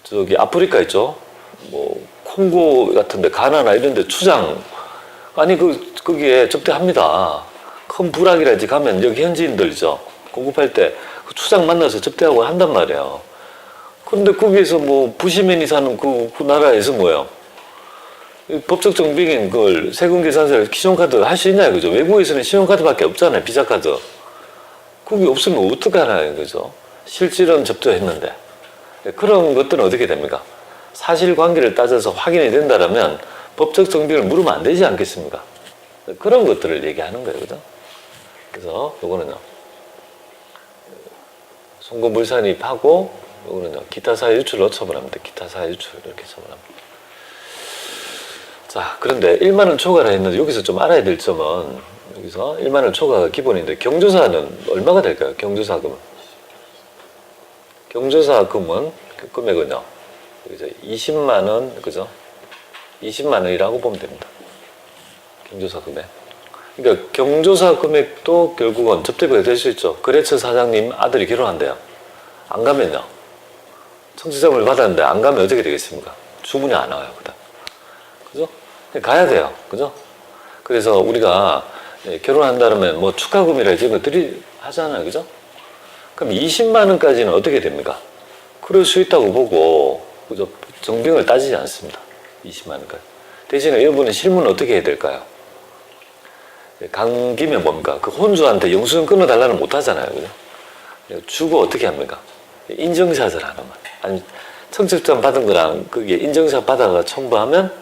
저기 아프리카 있죠? 뭐 콩고 같은데 가나나 이런데 추장 아니 거기에 접대합니다. 큰 부락이라든지 가면 여기 현지인들이죠. 공급할 때 그 추장 만나서 접대하고 한단 말이에요. 그런데 거기에서 뭐 부시민이 사는 그 나라에서 뭐예요? 법적 정비인 그걸 세금 계산서를 신용카드 할 수 있나요? 그죠? 외국에서는 신용카드밖에 없잖아요. 비자카드. 그게 없으면 어떡하나요? 그죠? 실질은 접대했는데. 그런 것들은 어떻게 됩니까? 사실관계를 따져서 확인이 된다면 법적 정비를 물으면 안 되지 않겠습니까? 그런 것들을 얘기하는 거예요. 그죠? 그래서 요거는요. 송금불산입하고 요거는요. 기타 사유 유출로 처벌합니다. 기타 사유 유출 이렇게 처벌합니다. 자, 그런데 1만 원 초과라 했는데 여기서 좀 알아야 될 점은 여기서 1만 원 초과가 기본인데 경조사는 얼마가 될까요? 경조사금은. 경조사금은 그 금액은요. 여기서 20만 원, 그죠? 20만 원이라고 보면 됩니다. 경조사 금액. 그러니까 경조사 금액도 결국은 접대비가 될 수 있죠. 거래처 사장님 아들이 결혼한대요. 안 가면요. 청취자금을 받았는데 안 가면 어떻게 되겠습니까? 주문이 안 와요. 그다음. 그죠? 가야 돼요. 그죠? 그래서 우리가 결혼한다면 뭐 축하금이라든지 이런 것들이 하잖아요. 그죠? 그럼 20만 원까지는 어떻게 됩니까? 그럴 수 있다고 보고, 그죠? 정빙을 따지지 않습니다. 20만 원까지. 대신에 여러분은 실무는 어떻게 해야 될까요? 간 김에 뭡니까? 그 혼주한테 영수증 끊어달라는 못 하잖아요. 그죠? 주고 어떻게 합니까? 인증샷을 하나만. 아니, 청첩장 받은 거랑 그게 인증샷 받아가 첨부하면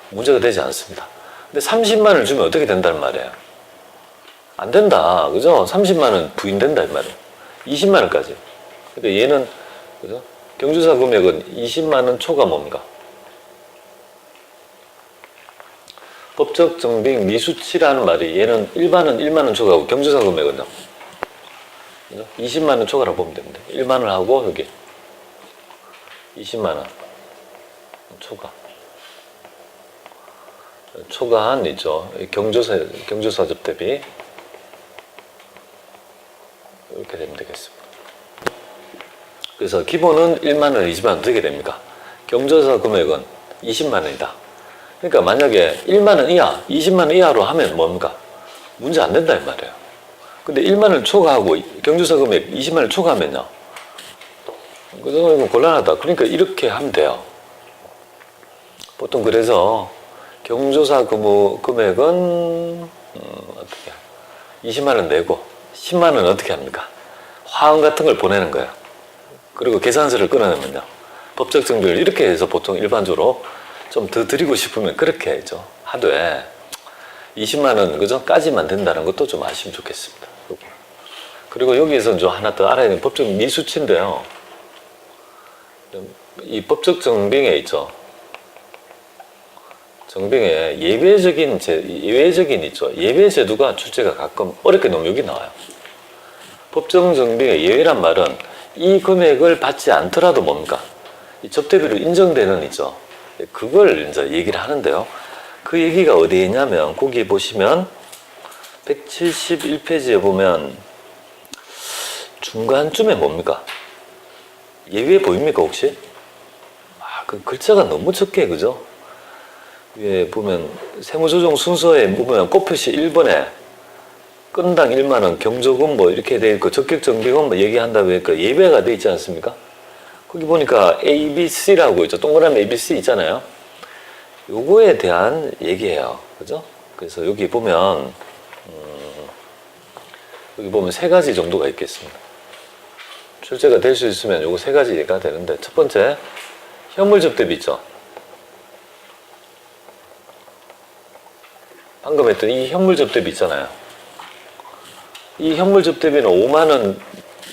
문제가 되지 않습니다. 근데 30만 원을 주면 어떻게 된다는 말이에요? 안 된다. 그죠? 30만 원 부인된다. 이 말이에요. 20만 원까지. 근데 얘는, 그죠? 경조사 금액은 20만 원 초과 뭡니까? 법적 정빙 미수치라는 말이 얘는 일반은 1만 원 초과하고 경조사 금액은요? 20만 원 초과라고 보면 됩니다. 1만 원 하고 여기 20만 원 초과. 초과한 있죠. 경조사 접대비 이렇게 되면 되겠습니다. 그래서 기본은 1만 원이지만 어떻게 됩니까? 경조사 금액은 20만 원이다. 그러니까 만약에 1만 원 이하, 20만 원 이하로 하면 뭡니까? 문제 안 된다 이 말이에요. 근데 1만 원 초과하고 경조사 금액 20만 원 초과하면요. 그래서 곤란하다. 그러니까 이렇게 하면 돼요. 보통 그래서 경조사 금액은 어떻게 20만 원 내고 10만 원 어떻게 합니까? 화환 같은 걸 보내는 거예요. 그리고 계산서를 끊어내면요. 법적 정비를 이렇게 해서 보통 일반적으로 좀 더 드리고 싶으면 그렇게 해야죠. 하되 20만 원 그죠? 까지만 된다는 것도 좀 아시면 좋겠습니다. 그리고 여기에서 좀 하나 더 알아야 되는 법적 미수치인데요. 이 법적 정빙에 있죠. 정빙에 예외적인 있죠. 예외 제도가 출제가 가끔 어렵게 나오면 여기 나와요. 법정 정빙의 예외란 말은 이 금액을 받지 않더라도 뭡니까? 이 접대비로 인정되는 있죠. 그걸 이제 얘기를 하는데요. 그 얘기가 어디에 있냐면 거기 보시면 171페이지에 보면 중간쯤에 뭡니까? 예외 보입니까 혹시? 그 글자가 너무 적게 그죠? 위에 보면 세무조정 순서에 보면 꽃표시 1번에 건당 1만 원, 경조금 뭐 이렇게 돼 있고 적격정비금 뭐 얘기한다 보니까 예외가 돼 있지 않습니까? 거기 보니까 ABC라고 있죠. 동그라미 ABC 있잖아요. 요거에 대한 얘기예요. 그죠? 그래서 여기 보면 세 가지 정도가 있겠습니다. 출제가 될 수 있으면 요거 세 가지가 되는데 첫 번째 현물 접대비 있죠. 방금 했던 이 현물 접대비 있잖아요. 이 현물 접대비는 5만 원,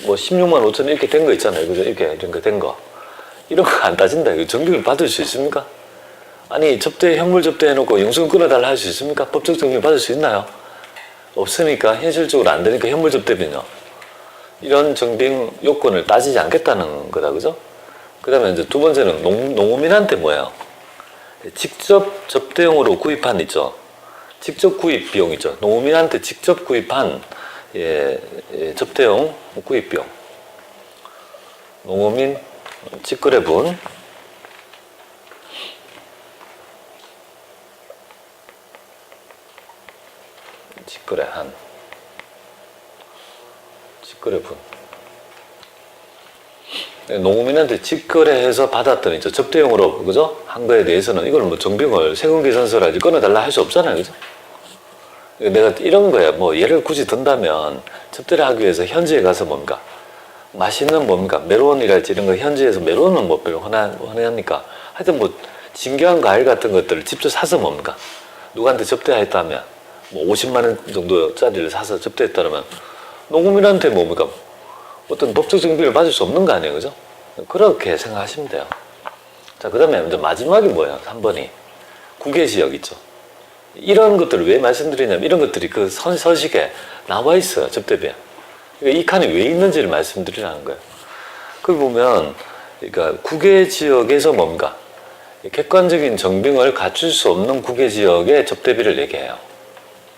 뭐 16만 5천 이렇게 된 거 있잖아요. 그죠? 이런 거 된 거. 이런 거 안 따진다. 이거 정비를 받을 수 있습니까? 아니, 현물 접대해놓고 영수증 끊어달라 할 수 있습니까? 법적 정비 받을 수 있나요? 없으니까, 현실적으로 안 되니까 현물 접대비는요. 이런 정빙 요건을 따지지 않겠다는 거다. 그죠? 그 다음에 이제 두 번째는 농업인한테 뭐예요? 직접 접대용으로 구입한 있죠. 직접 구입 비용 있죠. 농업인한테 직접 구입한 접대용 구입 비용. 농업인 직거래분, 직거래한, 직거래분. 농민한테 직거래해서 받았더니 접대용으로 그죠? 한 거에 대해서는 이걸 뭐 정빙을 세금계산서라든지 끊어달라 할 수 없잖아요, 그죠? 내가 이런 거야. 뭐 예를 굳이 든다면 접대를 하기 위해서 현지에 가서 뭡니까? 맛있는 뭡니까? 메론이랄지 이런 거 현지에서 메론은 뭐 별로 흔합니까? 하여튼 뭐 진귀한 과일 같은 것들을 직접 사서 뭡니까? 누구한테 접대했다면 뭐 50만 원 정도짜리를 사서 접대했다면 농민한테 뭡니까? 어떤 법적 정비를 받을 수 없는 거 아니에요, 그죠? 그렇게 생각하시면 돼요. 자, 그 다음에 이제 마지막이 뭐예요? 3번이 국외지역 있죠. 이런 것들을 왜 말씀드리냐면 이런 것들이 그 서식에 나와 있어요, 접대비에. 그러니까 이 칸이 왜 있는지를 말씀드리라는 거예요. 그걸 보면, 그러니까 국외지역에서 뭔가 객관적인 정빙을 갖출 수 없는 국외지역의 접대비를 얘기해요.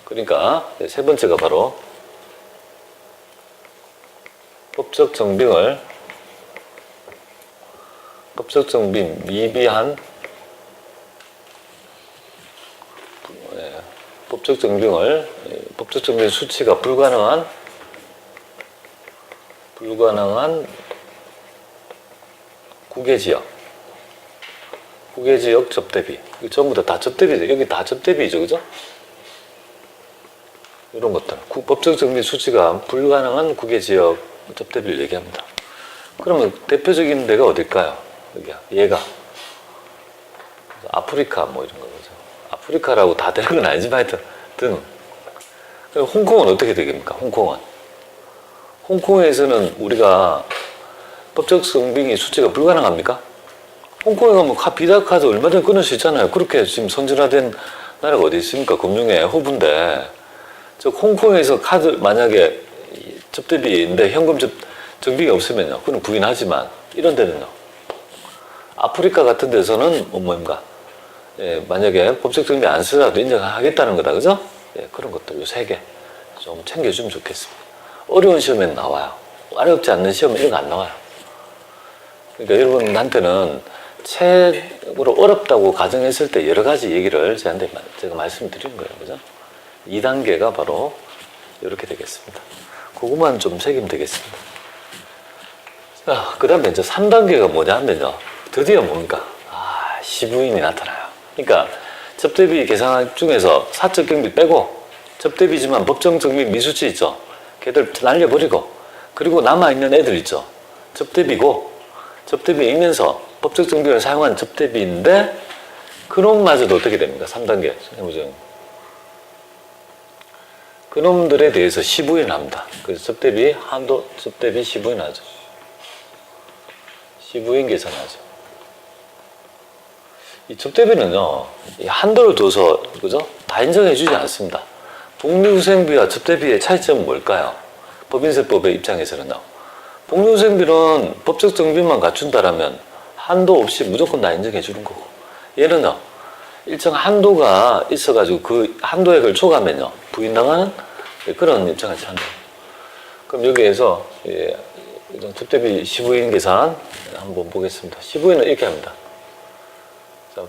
그러니까 세 번째가 바로 법적 정빙 미비한 법적 정빙 수치가 불가능한 국외지역 접대비. 전부 다 접대비죠. 여기 다 접대비죠, 그죠? 이런 것들. 법적 정빙 수치가 불가능한 국외지역 접대비를 얘기합니다. 그러면 대표적인 데가 어딜까요? 여기야. 얘가. 아프리카 뭐 이런 거죠. 아프리카라고 다 되는 건 아니지만 하여튼 그럼 홍콩은 어떻게 되겠습니까? 홍콩에서는 우리가 법적 정빙이 수치가 불가능합니까? 홍콩에 가면 비자 카드 얼마든지 끊을 수 있잖아요. 그렇게 지금 선진화된 나라가 어디 있습니까? 금융의 허브인데 즉 홍콩에서 카드 만약에 접대비인데 현금 정빙이 없으면요. 그건 부인하지만 이런 데는요. 아프리카 같은 데서는 뭡니까? 예, 만약에 법적 정비 안 쓰더라도 인정하겠다는 거다, 그죠? 예, 그런 것들 요 3개 좀 챙겨주면 좋겠습니다. 어려운 시험에는 나와요. 어렵지 않는 시험은 이런 거 안 나와요. 그러니까 여러분한테는 책으로 어렵다고 가정했을 때 여러 가지 얘기를 제가 말씀드리는 거예요, 그죠? 2단계가 바로 이렇게 되겠습니다. 그것만 좀 새기면 되겠습니다. 자, 그 다음에 이제 3단계가 뭐냐 하면요. 드디어 뭡니까? 시부인이 나타나요. 그러니까 접대비 계산 중에서 사적 경비 빼고 접대비지만 법정 정비 미수치 있죠. 걔들 날려버리고 그리고 남아있는 애들 있죠. 접대비이면서 법적 정비를 사용한 접대비인데 그놈마저도 어떻게 됩니까? 3단계 해보죠. 그놈들에 대해서 시부인을 합니다. 그래서 접대비 시부인하죠. 시부인 계산하죠. 이 접대비는요, 한도를 둬서, 그죠? 다 인정해주지 않습니다. 복리후생비와 접대비의 차이점은 뭘까요? 법인세법의 입장에서는요. 복리후생비는 법적 정비만 갖춘다라면 한도 없이 무조건 다 인정해주는 거고, 얘는요, 일정 한도가 있어가지고 그 한도액을 초과하면요, 부인당하는 그런 입장을 취한다. 그럼 여기에서, 접대비 시부인 계산 한번 보겠습니다. 시부인은 이렇게 합니다.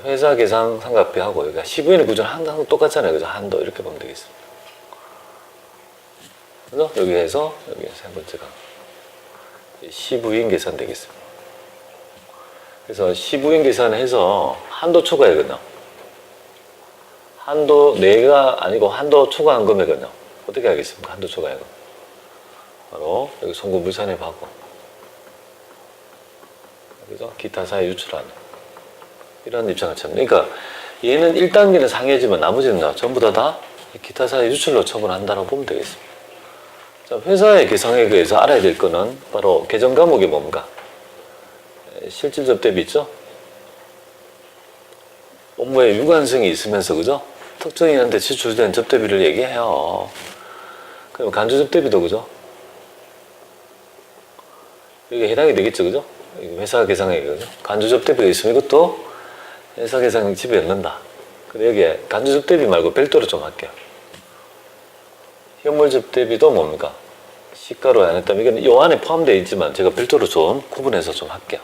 회사 계산 삼각비하고 여기가 시부인의 구조는 항상 똑같잖아요. 그죠? 한도 이렇게 보면 되겠습니다. 그래서 여기에서 여기 세 번째가 시부인 계산 되겠습니다. 그래서 시부인 계산해서 한도 초과액은요. 한도 내가 아니고 한도 초과한 금액은요. 어떻게 하겠습니까? 한도 초과액은 바로 여기 송금물산입 하고 그죠? 기타 사에 유출하는 이런 입장을 칩니다. 그러니까 얘는 1단계는 상해지만 나머지는 전부 다 기타 사회 유출로 처분한다고 보면 되겠습니다. 자, 회사의 계상에 의해서 알아야 될 거는 바로 개정 과목이 뭡니까? 실질 접대비 있죠? 업무에 유관성이 있으면서 그죠? 특정인한테 지출된 접대비를 얘기해요. 그럼 간주 접대비도 그죠? 이게 해당이 되겠죠, 그죠? 회사 계상에 그죠? 간주 접대비가 있으면 이것도 회사 계상 집에 넣는다. 근데 여기에 간주 접대비 말고 별도로 좀 할게요. 현물 접대비도 뭡니까? 시가로 안 했다면 이건 요 안에 포함되어 있지만 제가 별도로 좀 구분해서 좀 할게요.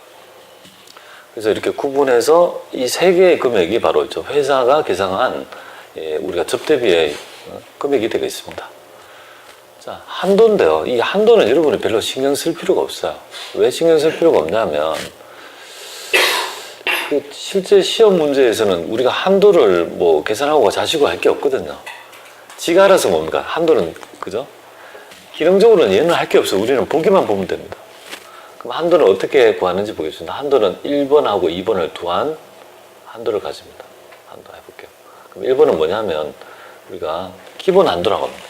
그래서 이렇게 구분해서 이 세 개의 금액이 바로 회사가 계상한 우리가 접대비의 금액이 되겠습니다. 자, 한도인데요. 이 한도는 여러분이 별로 신경 쓸 필요가 없어요. 왜 신경 쓸 필요가 없냐면 실제 시험 문제에서는 우리가 한도를 뭐 계산하고 자시고 할 게 없거든요. 지가 알아서 뭡니까? 한도는 그죠? 기능적으로는 얘는 할 게 없어요. 우리는 보기만 보면 됩니다. 그럼 한도는 어떻게 구하는지 보겠습니다. 한도는 1번하고 2번을 더한 한도를 가집니다. 한도 해볼게요. 그럼 1번은 뭐냐면 우리가 기본 한도라고 합니다.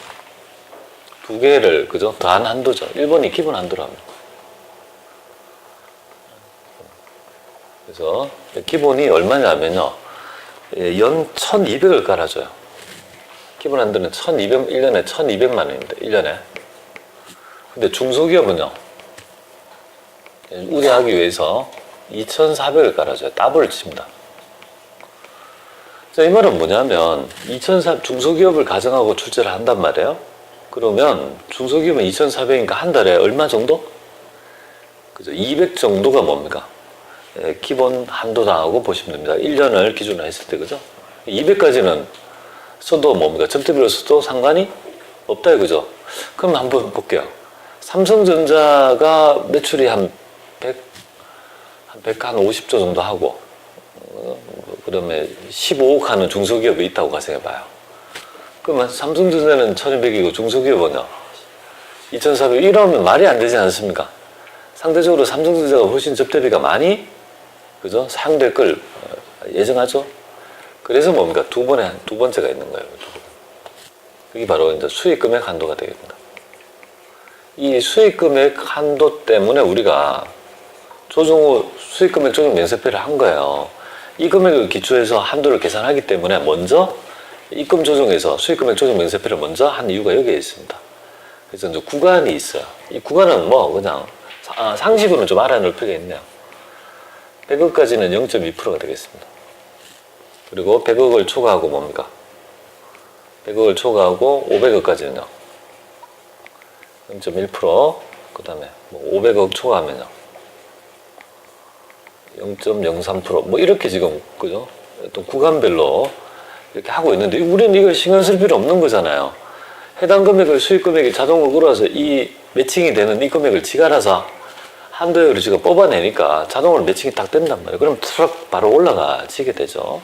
두 개를 그죠? 더한 한도죠. 1번이 기본 한도라고 합니다. 그래서 기본이 얼마냐면요. 연 1200을 깔아줘요. 기본 한도는 1년에 1200만 원입니다. 1년에. 근데 중소기업은요. 우대하기 위해서 2400을 깔아줘요. 더블을 칩니다. 자, 이 말은 뭐냐면 중소기업을 가정하고 출제를 한단 말이에요. 그러면 중소기업은 2400이니까 한 달에 얼마 정도? 그죠? 200 정도가 뭡니까? 기본 한도당하고 보시면 됩니다. 1년을 기준으로 했을 때, 그죠? 200까지는 써도 뭡니까? 접대비로 써도 상관이 없다, 그죠? 그럼 한번 볼게요. 삼성전자가 매출이 한 150조 정도 하고, 그다음에 15억 하는 중소기업이 있다고 가정해봐요. 그러면 삼성전자는 1200이고 중소기업은요? 2400, 이러면 말이 안 되지 않습니까? 상대적으로 삼성전자가 훨씬 접대비가 많이 그죠? 사용될 걸 예정하죠? 그래서 뭡니까? 두 번째가 있는 거예요. 그게 바로 이제 수익금액 한도가 되겠습니다. 이 수익금액 한도 때문에 우리가 수익금액 조정 면세표를 한 거예요. 이 금액을 기초해서 한도를 계산하기 때문에 먼저 입금 조정에서 수익금액 조정 면세표를 먼저 한 이유가 여기에 있습니다. 그래서 이제 구간이 있어요. 이 구간은 뭐 그냥 상식으로는 좀 알아놓을 필요가 있네요. 100억까지는 0.2%가 되겠습니다. 그리고 100억을 초과하고 뭡니까? 100억을 초과하고 500억까지는요. 0.1%, 그 다음에 500억 초과하면요. 0.03%, 뭐 이렇게 지금, 그죠? 또 구간별로 이렇게 하고 있는데, 우리는 이걸 신경 쓸 필요 없는 거잖아요. 해당 금액을 수익금액이 자동으로 끌어서 이 매칭이 되는 이 금액을 지가 알아서 한도액으로 지가 뽑아내니까 자동으로 매칭이 딱 된단 말이에요. 그럼 트럭 바로 올라가지게 되죠.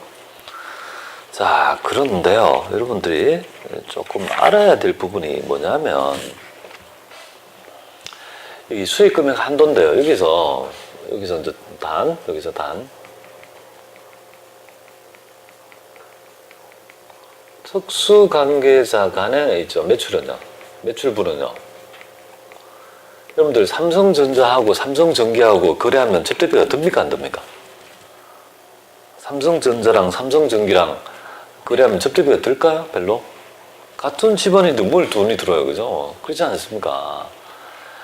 자, 그런데요. 여러분들이 조금 알아야 될 부분이 뭐냐면, 이 수익금액 한도인데요. 여기서 이제 여기서 단. 특수관계자 간에 있죠. 매출분은요. 여러분들 삼성전자하고 삼성전기하고 거래하면 접대비가 듭니까 안 듭니까? 삼성전자랑 삼성전기랑 거래하면 접대비가 들까요? 별로? 같은 집안인데 뭘 돈이 들어요, 그죠? 그렇지 않습니까?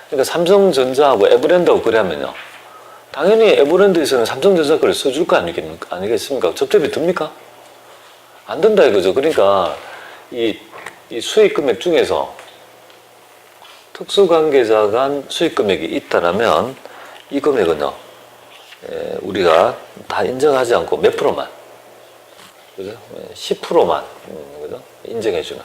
그러니까 삼성전자하고 에버랜드하고 거래하면요. 당연히 에버랜드에서는 삼성전자 거를 써줄 거 아니겠습니까? 접대비 듭니까? 안 된다 이거죠. 그러니까 이 수익금액 중에서 특수관계자 간 수익금액이 있다라면 이 금액은요. 우리가 다 인정하지 않고 몇 프로만, 그죠? 10%만, 그죠? 인정해주는.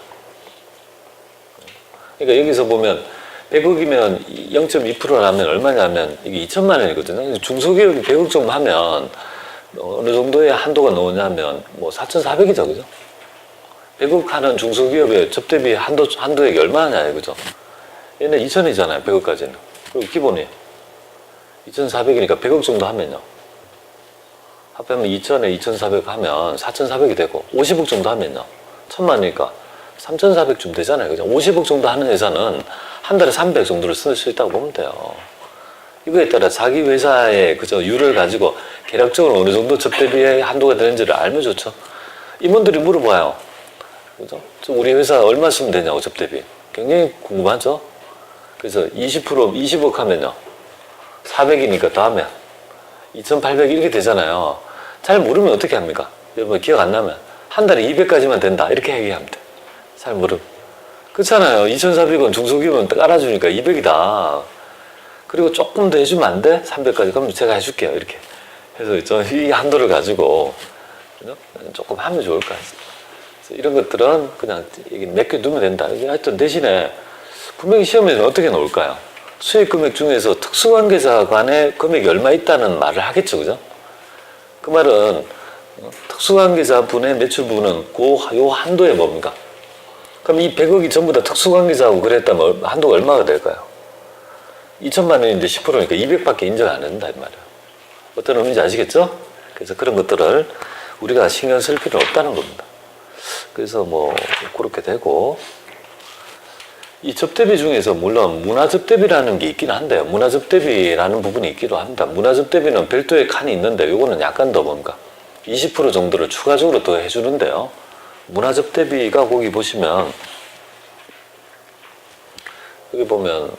그러니까 여기서 보면 100억이면 0.2%라면 얼마냐면 이게 2천만 원이거든요. 중소기업이 100억 정도 하면 어느 정도의 한도가 나오냐면 뭐 4,400이죠, 그죠? 100억 하는 중소기업의 접대비 한도액이 얼마냐, 그죠? 얘는 2천이잖아요, 100억까지는. 그리고 기본이 2,400이니까 100억 정도 하면요. 합하면 2천에 2,400 하면 4,400이 되고 50억 정도 하면요. 1,000만이니까 3,400쯤 되잖아요, 그죠? 50억 정도 하는 회사는 한 달에 300 정도를 쓸 수 있다고 보면 돼요. 이거에 따라 자기 회사의 그저 유를 가지고 계략적으로 어느 정도 접대비의 한도가 되는지를 알면 좋죠. 임원들이 물어봐요. 그죠? 우리 회사 얼마 쓰면 되냐고, 접대비. 굉장히 궁금하죠? 그래서 20억 하면요. 400이니까 더하면 2,800 이렇게 되잖아요. 잘 모르면 어떻게 합니까? 여러분 기억 안 나면 한 달에 200까지만 된다. 이렇게 얘기합니다. 잘 모르면. 그렇잖아요. 2,400원 중소기업은 깔아주니까 200이다. 그리고 조금 더 해주면 안 돼? 300까지. 그럼 제가 해줄게요. 이렇게 그래서 이 한도를 가지고 조금 하면 좋을 것 같습니다. 그래서 이런 것들은 그냥 맡겨두면 된다. 하여튼 대신에 분명히 시험에는 어떻게 나올까요? 수익 금액 중에서 특수관계자 간의 금액이 얼마 있다는 말을 하겠죠, 그죠? 그 말은 특수관계자 분의 매출 부분은 요 한도에 뭡니까? 그럼 이 100억이 전부 다 특수관계자하고 그랬다면 한도가 얼마가 될까요? 2천만 원인데 10%니까 200밖에 인정 안 한다 이 말이에요. 어떤 의미인지 아시겠죠? 그래서 그런 것들을 우리가 신경 쓸 필요는 없다는 겁니다. 그래서 뭐 그렇게 되고, 이 접대비 중에서 물론 문화접대비라는 게 있긴 한데요. 문화접대비라는 부분이 있기도 합니다. 문화접대비는 별도의 칸이 있는데 요거는 약간 더 뭔가 20% 정도를 추가적으로 더 해주는데요. 문화접대비가 거기 보시면 여기 보면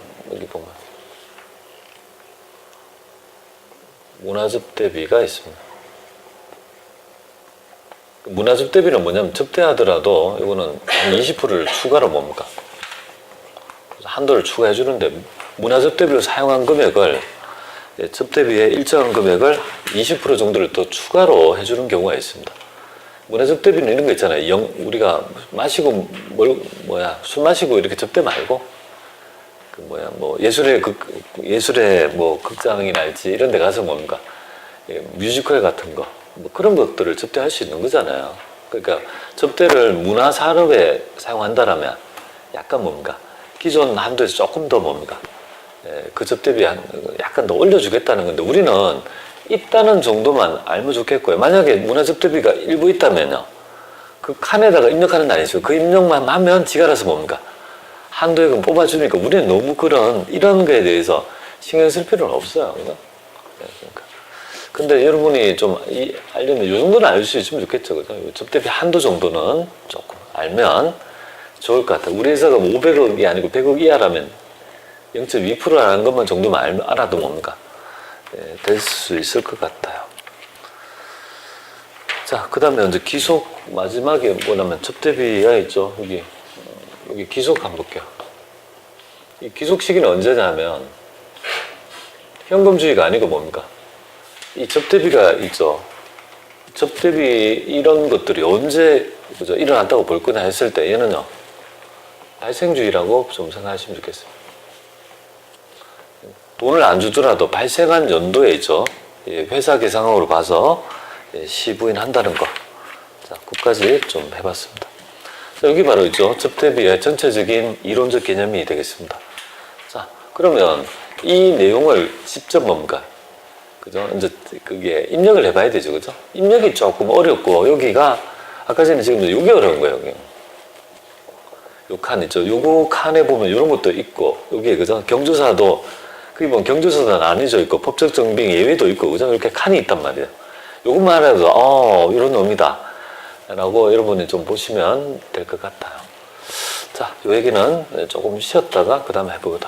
문화접대비가 있습니다. 문화접대비는 뭐냐면 접대하더라도 이거는 20%를 추가로 뭡니까? 한도를 추가해 주는데 문화접대비로 사용한 금액을 접대비의 일정한 금액을 20% 정도를 더 추가로 해주는 경우가 있습니다. 문화접대비는 이런 거 있잖아요. 우리가 마시고 술 마시고 이렇게 접대 말고 뭐 예술의 뭐 극장이랄지 이런 데 가서 뭡니까? 뮤지컬 같은 거 뭐 그런 것들을 접대할 수 있는 거잖아요. 그러니까 접대를 문화 산업에 사용한다라면 약간 뭡니까? 기존 한도에서 조금 더 뭡니까? 그 접대비 약간 더 올려주겠다는 건데 우리는 있다는 정도만 알면 좋겠고요. 만약에 문화 접대비가 일부 있다면요. 그 칸에다가 입력하는 날 아니죠. 그 입력만 하면 지가 알아서 뭡니까? 한도액은 뽑아주니까 우리는 너무 이런 거에 대해서 신경 쓸 필요는 없어요. 그죠? 그러니까. 근데 여러분이 좀 알려면 이 정도는 알 수 있으면 좋겠죠. 그죠? 접대비 한도 정도는 조금 알면 좋을 것 같아요. 우리 회사가 500억이 아니고 100억 이하라면 0.2%라는 것만 정도만 알아도 뭡니까? 될 수 있을 것 같아요. 자, 그 다음에 이제 기속, 마지막에 뭐냐면 접대비가 있죠. 여기 기속 한번 볼게요. 이 기속 시기는 언제냐면 현금주의가 아니고 뭡니까? 이 접대비가 있죠. 접대비 이런 것들이 언제 그죠? 일어났다고 볼 거냐 했을 때 얘는요. 발생주의라고 좀 생각하시면 좋겠습니다. 돈을 안 주더라도 발생한 연도에 있죠. 회사 계상으로 봐서 시부인한다는 거. 자, 그까지 좀 해봤습니다. 자, 여기 바로 있죠. 접대비의 전체적인 이론적 개념이 되겠습니다. 자, 그러면 이 내용을 직접 뭡니까? 그죠? 이제 그게 입력을 해봐야 되죠. 그죠? 입력이 조금 어렵고, 여기가, 아까 전에 지금 이게 어려운 거예요. 여기. 요 칸 있죠. 요거 칸에 보면 이런 것도 있고, 여기에, 그죠? 경조사도, 그게 보면 경조사도 아니죠. 있고, 법적 정빙 예외도 있고, 그죠? 이렇게 칸이 있단 말이에요. 요것만 해도, 이런 의미다. 라고 여러분이 좀 보시면 될 것 같아요. 자, 요 얘기는 조금 쉬었다가 그 다음에 해보도록